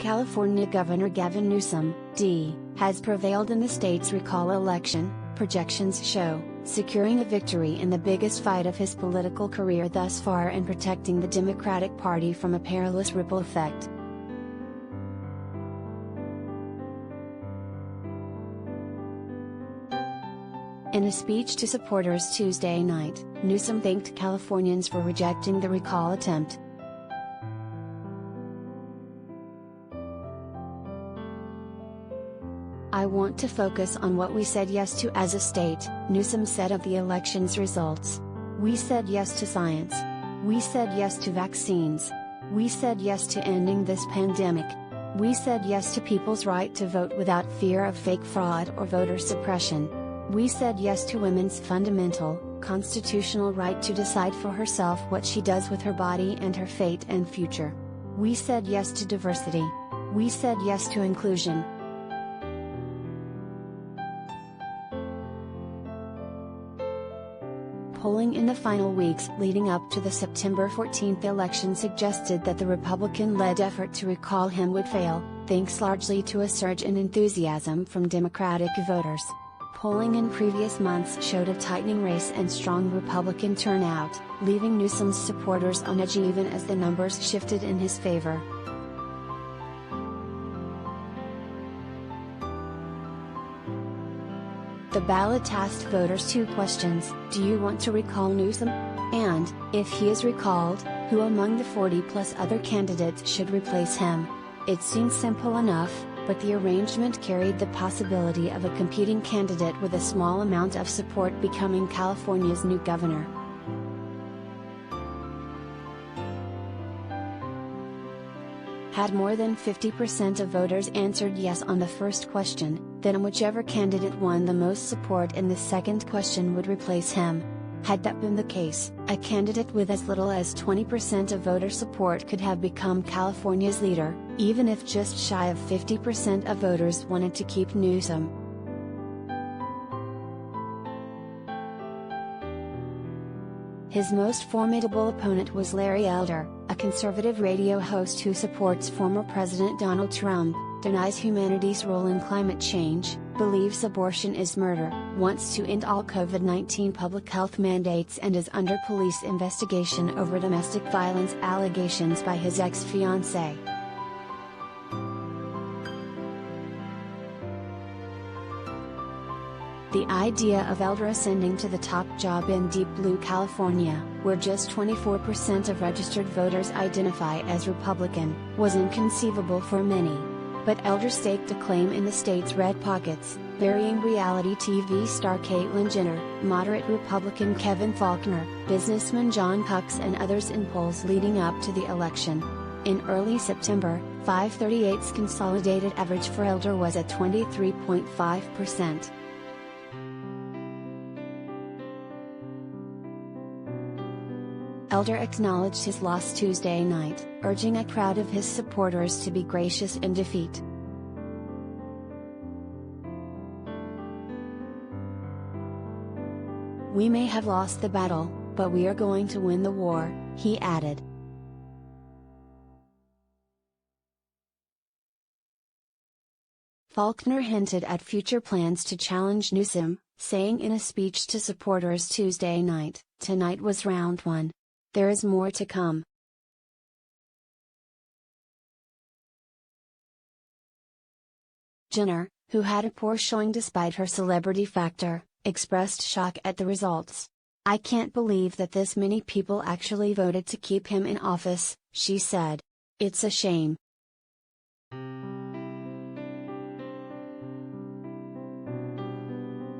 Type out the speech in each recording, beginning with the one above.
California Governor Gavin Newsom, D., has prevailed in the state's recall election, projections show, securing a victory in the biggest fight of his political career thus far and protecting the Democratic Party from a perilous ripple effect. In a speech to supporters Tuesday night, Newsom thanked Californians for rejecting the recall attempt. "I want to focus on what we said yes to as a state," Newsom said of the election's results. "We said yes to science. We said yes to vaccines. We said yes to ending this pandemic. We said yes to people's right to vote without fear of fake fraud or voter suppression. We said yes to women's fundamental, constitutional right to decide for herself what she does with her body and her fate and future. We said yes to diversity. We said yes to inclusion." Polling in the final weeks leading up to the September 14 election suggested that the Republican-led effort to recall him would fail, thanks largely to a surge in enthusiasm from Democratic voters. Polling in previous months showed a tightening race and strong Republican turnout, leaving Newsom's supporters on edge even as the numbers shifted in his favor. The ballot tasked voters two questions: do you want to recall Newsom? And, if he is recalled, who among the 40-plus other candidates should replace him? It seemed simple enough, but the arrangement carried the possibility of a competing candidate with a small amount of support becoming California's new governor. Had more than 50% of voters answered yes on the first question, then whichever candidate won the most support in the second question would replace him. Had that been the case, a candidate with as little as 20% of voter support could have become California's leader, even if just shy of 50% of voters wanted to keep Newsom. His most formidable opponent was Larry Elder, a conservative radio host who supports former President Donald Trump, denies humanity's role in climate change, believes abortion is murder, wants to end all COVID-19 public health mandates and is under police investigation over domestic violence allegations by his ex-fiancée. The idea of Elder ascending to the top job in deep blue California, where just 24% of registered voters identify as Republican, was inconceivable for many. But Elder staked a claim in the state's red pockets, burying reality TV star Caitlyn Jenner, moderate Republican Kevin Faulconer, businessman John Cox and others in polls leading up to the election. In early September, 538's consolidated average for Elder was at 23.5%. Elder acknowledged his loss Tuesday night, urging a crowd of his supporters to be gracious in defeat. "We may have lost the battle, but we are going to win the war," he added. Faulconer hinted at future plans to challenge Newsom, saying in a speech to supporters Tuesday night, "Tonight was round one. There is more to come." Jenner, who had a poor showing despite her celebrity factor, expressed shock at the results. "I can't believe that this many people actually voted to keep him in office," she said. "It's a shame."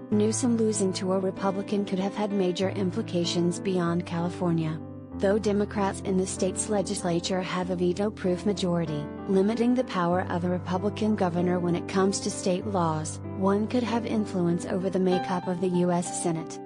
Newsom losing to a Republican could have had major implications beyond California. Though Democrats in the state's legislature have a veto-proof majority, limiting the power of a Republican governor when it comes to state laws, one could have influence over the makeup of the U.S. Senate.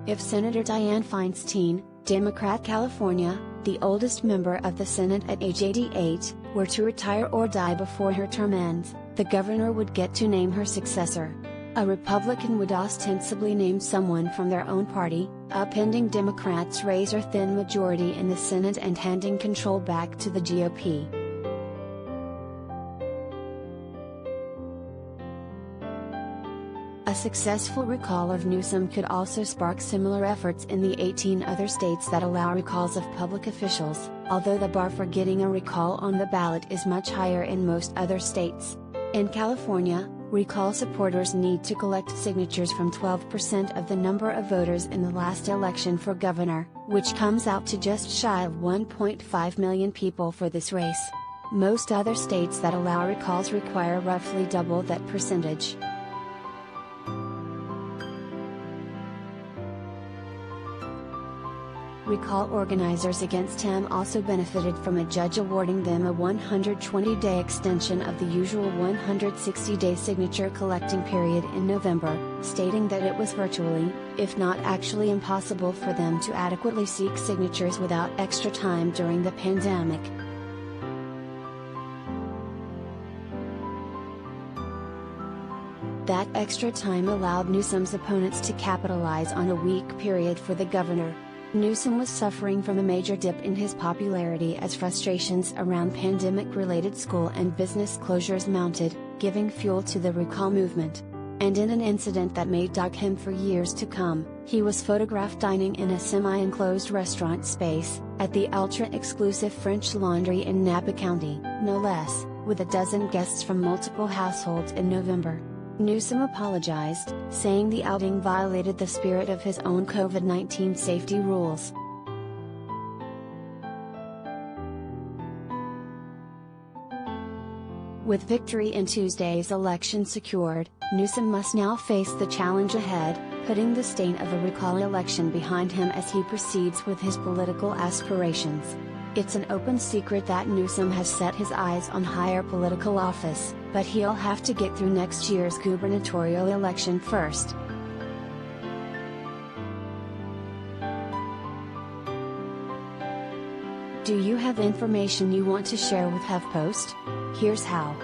If Senator Dianne Feinstein, Democrat California, the oldest member of the Senate at age 88, were to retire or die before her term ends, the governor would get to name her successor. A Republican would ostensibly name someone from their own party, upending Democrats' razor-thin majority in the Senate and handing control back to the GOP. A successful recall of Newsom could also spark similar efforts in the 18 other states that allow recalls of public officials, although the bar for getting a recall on the ballot is much higher in most other states. In California, recall supporters need to collect signatures from 12% of the number of voters in the last election for governor, which comes out to just shy of 1.5 million people for this race. Most other states that allow recalls require roughly double that percentage. Recall organizers against him also benefited from a judge awarding them a 120-day extension of the usual 160-day signature collecting period in November, stating that it was virtually, if not actually impossible for them to adequately seek signatures without extra time during the pandemic. That extra time allowed Newsom's opponents to capitalize on a weak period for the governor. Newsom was suffering from a major dip in his popularity as frustrations around pandemic-related school and business closures mounted, giving fuel to the recall movement. And in an incident that may dog him for years to come, he was photographed dining in a semi-enclosed restaurant space, at the ultra-exclusive French Laundry in Napa County, no less, with a dozen guests from multiple households in November. Newsom apologized, saying the outing violated the spirit of his own COVID-19 safety rules. With victory in Tuesday's election secured, Newsom must now face the challenge ahead, putting the stain of a recall election behind him as he proceeds with his political aspirations. It's an open secret that Newsom has set his eyes on higher political office, but he'll have to get through next year's gubernatorial election first. Do you have information you want to share with HuffPost? Here's how.